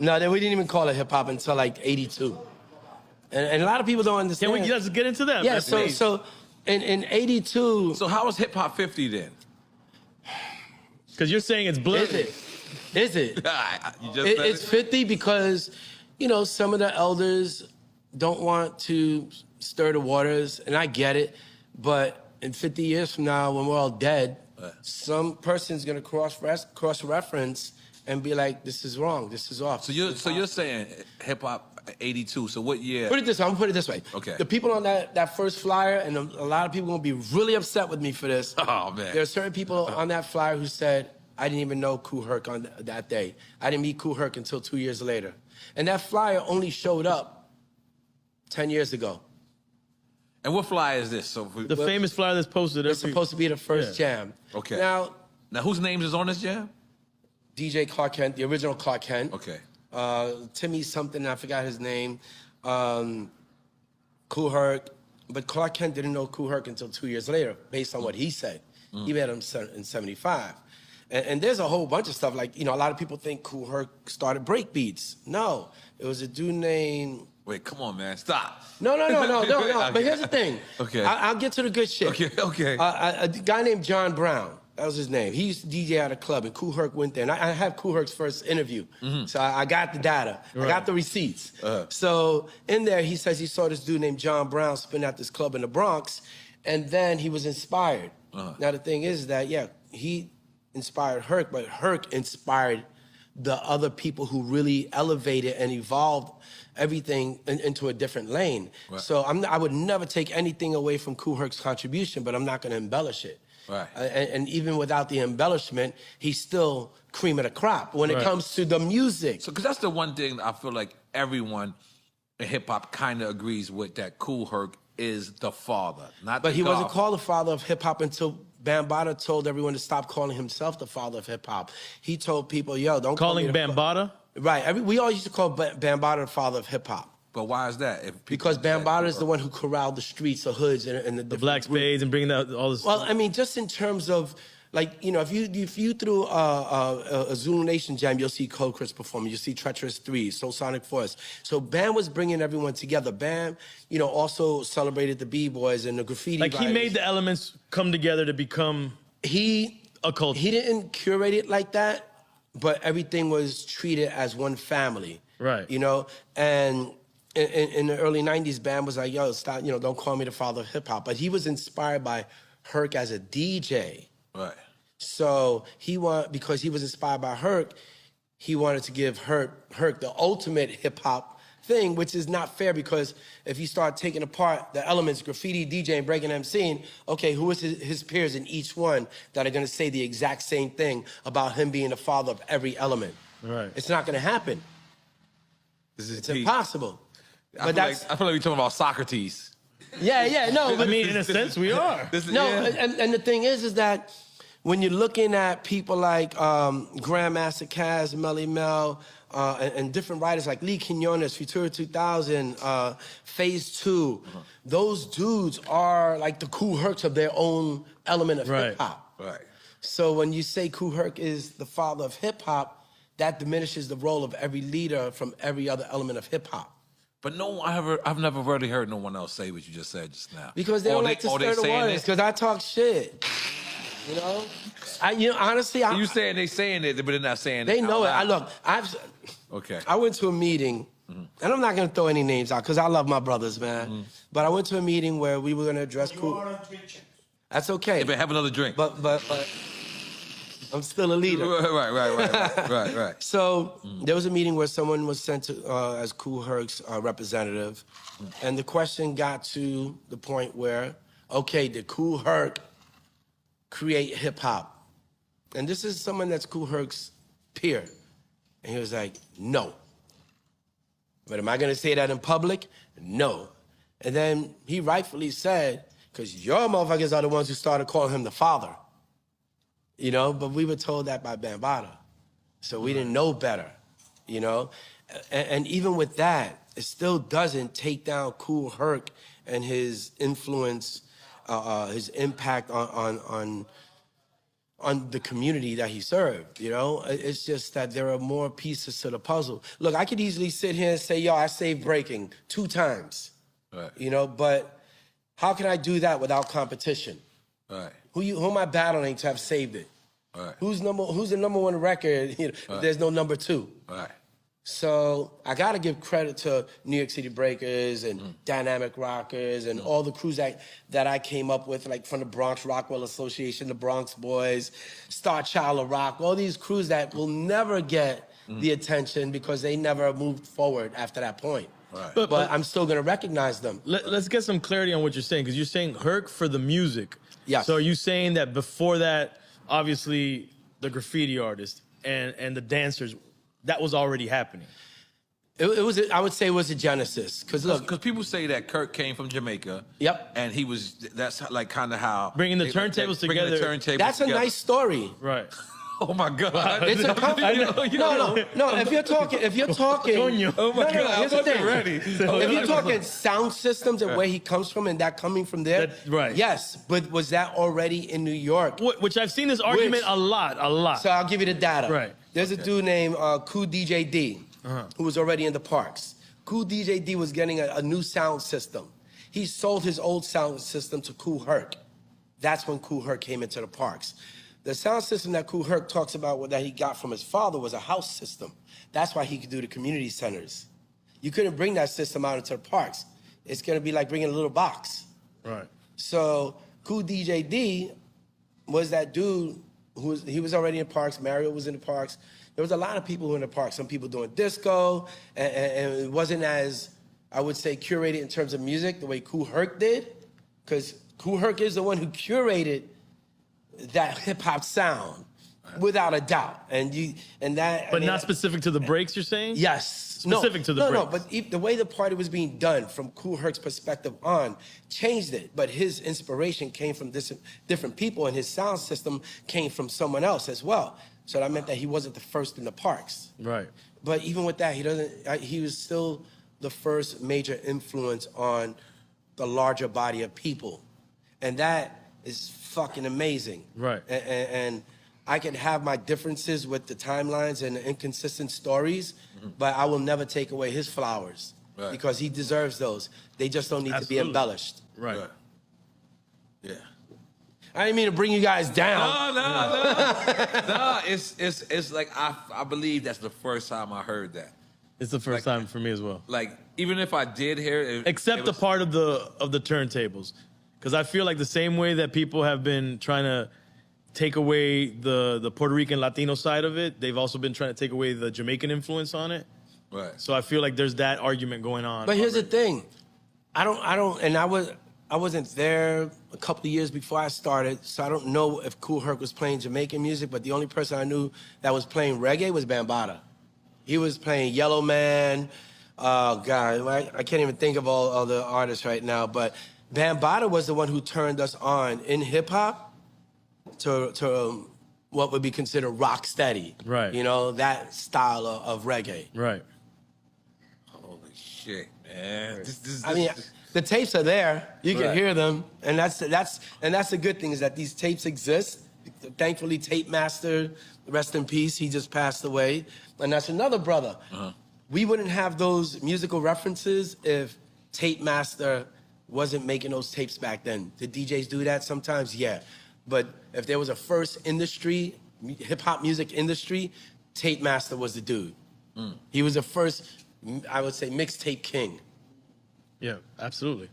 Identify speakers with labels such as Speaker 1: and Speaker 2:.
Speaker 1: No, we didn't even call it hip hop until like '82, and a lot of people don't understand.
Speaker 2: Can we just get into that?
Speaker 1: Yeah. So in '82.
Speaker 3: So how was hip hop 50 then?
Speaker 2: Because you're saying it's blurry.
Speaker 1: Is it?
Speaker 3: You just
Speaker 1: It's 50 because, some of the elders don't want to stir the waters, and I get it. But in 50 years from now, when we're all dead, some person's gonna cross-reference and be like, "This is wrong. This is off."
Speaker 3: So you're saying hip hop 82. So what year?
Speaker 1: Put it this way. I'm gonna put it this way.
Speaker 3: Okay.
Speaker 1: The people on that first flyer, and a lot of people gonna be really upset with me for this.
Speaker 3: Oh man.
Speaker 1: There are certain people on that flyer who said, "I didn't even know Kool Herc on that day. I didn't meet Kool Herc until 2 years later." And that flyer only showed up 10 years ago.
Speaker 3: And what flyer is this? So
Speaker 2: The famous flyer that's posted.
Speaker 1: It's supposed to be the first jam.
Speaker 3: Okay.
Speaker 1: Now,
Speaker 3: whose names is on this jam?
Speaker 1: DJ Clark Kent, the original Clark Kent.
Speaker 3: Okay.
Speaker 1: Timmy something, I forgot his name. Kool Herc. But Clark Kent didn't know Kool Herc until 2 years later, based on what he said. He met him in 75. And there's a whole bunch of stuff, like, a lot of people think Kool Herc started break beats. No, it was a dude named...
Speaker 3: Wait, come on, man, stop.
Speaker 1: No.
Speaker 3: Okay.
Speaker 1: But here's the thing.
Speaker 3: Okay.
Speaker 1: I'll get to the good shit.
Speaker 3: Okay.
Speaker 1: A guy named John Brown, that was his name. He used to DJ at a club, and Kool Herc went there. And I have Kool Herc's first interview. So I got the data. Right. I got the receipts. So in there, he says he saw this dude named John Brown spin at this club in the Bronx, and then he was inspired. Now, the thing is that, he inspired Herc, but Herc inspired the other people who really elevated and evolved everything into a different lane. Right. So I would never take anything away from Kool Herc's contribution, but I'm not going to embellish it.
Speaker 3: Right.
Speaker 1: And even without the embellishment, he's still cream of the crop when it comes to the music.
Speaker 3: So, because that's the one thing I feel like everyone in hip hop kind of agrees with, that Kool Herc is the father, not.
Speaker 1: But
Speaker 3: the
Speaker 1: he wasn't
Speaker 3: godfather.
Speaker 1: called the father of hip hop until Bambaataa told everyone to stop calling himself the father of hip hop. He told people, "Yo, don't call me
Speaker 2: Bambaataa."
Speaker 1: Right. We all used to call Bambaataa the father of hip hop.
Speaker 3: But why is that?
Speaker 1: Because Bambaataa is the one who corralled the streets, the hoods, and
Speaker 2: the black spades, and bringing out all this.
Speaker 1: Well, I mean, just in terms of, like, if you threw a Zulu Nation jam, you'll see Cold Chris performing. You'll see Treacherous Three, Soul Sonic Force. So Bam was bringing everyone together. Bam, also celebrated the B-boys and the graffiti
Speaker 2: Like, he made the elements come together to become a culture.
Speaker 1: He didn't curate it like that, but everything was treated as one family.
Speaker 2: Right.
Speaker 1: And in the early 90s, Bam was like, "Yo, stop, don't call me the father of hip-hop." But he was inspired by Herc as a DJ.
Speaker 3: Right.
Speaker 1: So because he was inspired by Herc, he wanted to give Herc the ultimate hip-hop thing, which is not fair, because if you start taking apart the elements, graffiti, DJing, breaking, MCing, okay, who is his peers in each one that are gonna say the exact same thing about him being the father of every element?
Speaker 2: Right.
Speaker 1: It's not gonna happen. It's impossible.
Speaker 3: I feel like we're talking about Socrates.
Speaker 1: Yeah, no.
Speaker 2: I mean, in a sense, we are.
Speaker 1: And the thing is that when you're looking at people like Grandmaster Caz, Melly Mel, and different writers like Lee Quinones, Futura 2000, Phase 2, those dudes are like the Kool Hercs of their own element of hip-hop.
Speaker 3: Right.
Speaker 1: So when you say Kool Herc is the father of hip-hop, that diminishes the role of every leader from every other element of hip-hop.
Speaker 3: But I've never really heard no one else say what you just said just now.
Speaker 1: Because they don't like to stir the waters, because I talk shit. Honestly,
Speaker 3: you saying they saying it, but they're not saying it.
Speaker 1: They know it.
Speaker 3: Okay.
Speaker 1: I went to a meeting, and I'm not gonna throw any names out because I love my brothers, man. But I went to a meeting where we were gonna address Kool. That's okay.
Speaker 3: But have another drink.
Speaker 1: But I'm still a leader.
Speaker 3: Right.
Speaker 1: So there was a meeting where someone was sent to as Kool Herc's representative, and the question got to the point where, okay, did Kool Herc create hip hop? And this is someone that's Kool Herc's peer. And he was like, "No." But am I gonna say that in public? No. And then he rightfully said, "Because your motherfuckers are the ones who started calling him the father." But we were told that by Bambaataa. So we didn't know better, And even with that, it still doesn't take down Kool Herc and his influence, his impact on on the community that he served. You know, it's just that there are more pieces to the puzzle. Look, I could easily sit here and say, yo, I saved breaking 2 times.
Speaker 3: Right.
Speaker 1: You know, but how can I do that without competition?
Speaker 3: Right.
Speaker 1: Who am I battling to have saved it?
Speaker 3: Right.
Speaker 1: Who's the #1 record? You know, if there's no number 2.
Speaker 3: Right.
Speaker 1: So I got to give credit to New York City Breakers and Dynamic Rockers and all the crews that I came up with, like from the Bronx Rockwell Association, the Bronx Boys, Star Child of Rock, all these crews that will never get the attention because they never moved forward after that point.
Speaker 3: Right.
Speaker 1: But I'm still going to recognize them.
Speaker 2: Let's get some clarity on what you're saying, because you're saying Herc for the music.
Speaker 1: Yes.
Speaker 2: So are you saying that before that, obviously, the graffiti artists and the dancers, that was already happening?
Speaker 1: It was, I would say it was a genesis. Because look,
Speaker 3: Because people say that Kirk came from Jamaica.
Speaker 1: Yep.
Speaker 3: And that's like kind of how
Speaker 2: Bringing the turntables
Speaker 3: bringing
Speaker 2: together.
Speaker 3: The turntables
Speaker 1: that's a
Speaker 3: together.
Speaker 1: nice story.
Speaker 2: Right.
Speaker 3: Oh my God!
Speaker 1: It's a no. If you're talking,
Speaker 2: Coño.
Speaker 3: Oh my God!
Speaker 1: Here's the thing.
Speaker 3: Ready.
Speaker 1: If you're talking sound systems and where he comes from and that coming from there,
Speaker 2: Right.
Speaker 1: yes. But was that already in New York?
Speaker 2: Which I've seen this argument a lot.
Speaker 1: So I'll give you the data.
Speaker 2: Right.
Speaker 1: There's a dude named Cool DJ D who was already in the parks. Cool DJ D was getting a new sound system. He sold his old sound system to Kool Herc. That's when Kool Herc came into the parks. The sound system that Kool Herc talks about that he got from his father was a house system. That's why he could do the community centers. You couldn't bring that system out into the parks. It's gonna be like bringing a little box.
Speaker 2: Right.
Speaker 1: So Cool DJ D was that dude he was already in parks. Mario was in the parks. There was a lot of people who were in the parks. Some people doing disco, and it wasn't as, I would say, curated in terms of music the way Kool Herc did, because Kool Herc is the one who curated that hip hop sound, without a doubt.
Speaker 2: But not specific to the breaks, you're saying?
Speaker 1: Yes.
Speaker 2: Specific to the
Speaker 1: breaks.
Speaker 2: breaks.
Speaker 1: But the way the party was being done from Kool Herc's perspective on changed it. But his inspiration came from different people, and his sound system came from someone else as well. So that meant that he wasn't the first in the parks.
Speaker 2: Right.
Speaker 1: But even with that, he was still the first major influence on the larger body of people. And that is fucking amazing.
Speaker 2: Right.
Speaker 1: And I can have my differences with the timelines and the inconsistent stories, but I will never take away his flowers because he deserves those. They just don't need to be embellished.
Speaker 2: Right.
Speaker 3: Yeah.
Speaker 1: I didn't mean to bring you guys down.
Speaker 3: No. It's like I believe that's the first time I heard that.
Speaker 2: It's the first time for me as well.
Speaker 3: Like even if I did hear it,
Speaker 2: Except the part of the turntables. Because I feel like the same way that people have been trying to take away the Puerto Rican Latino side of it, they've also been trying to take away the Jamaican influence on it.
Speaker 3: Right.
Speaker 2: So I feel like there's that argument going on.
Speaker 1: But here's the thing. I wasn't there a couple of years before I started, so I don't know if Kool Herc was playing Jamaican music, but the only person I knew that was playing reggae was Bambaataa. He was playing Yellow Man. Oh, God, I can't even think of all the artists right now, but Bambaataa was the one who turned us on in hip-hop to what would be considered rock steady.
Speaker 2: Right.
Speaker 1: You know, that style of reggae.
Speaker 2: Right.
Speaker 3: Holy shit, man.
Speaker 1: I mean, the tapes are there. You can hear them, and that's the good thing is that these tapes exist. Thankfully, Tape Master, rest in peace, he just passed away, and that's another brother. We wouldn't have those musical references if Tape Master wasn't making those tapes back then. Did DJs do that sometimes? Yeah, but if there was a first industry, hip hop music industry, Tape Master was the dude. He was the first, I would say, mixtape king.
Speaker 2: Yeah, absolutely.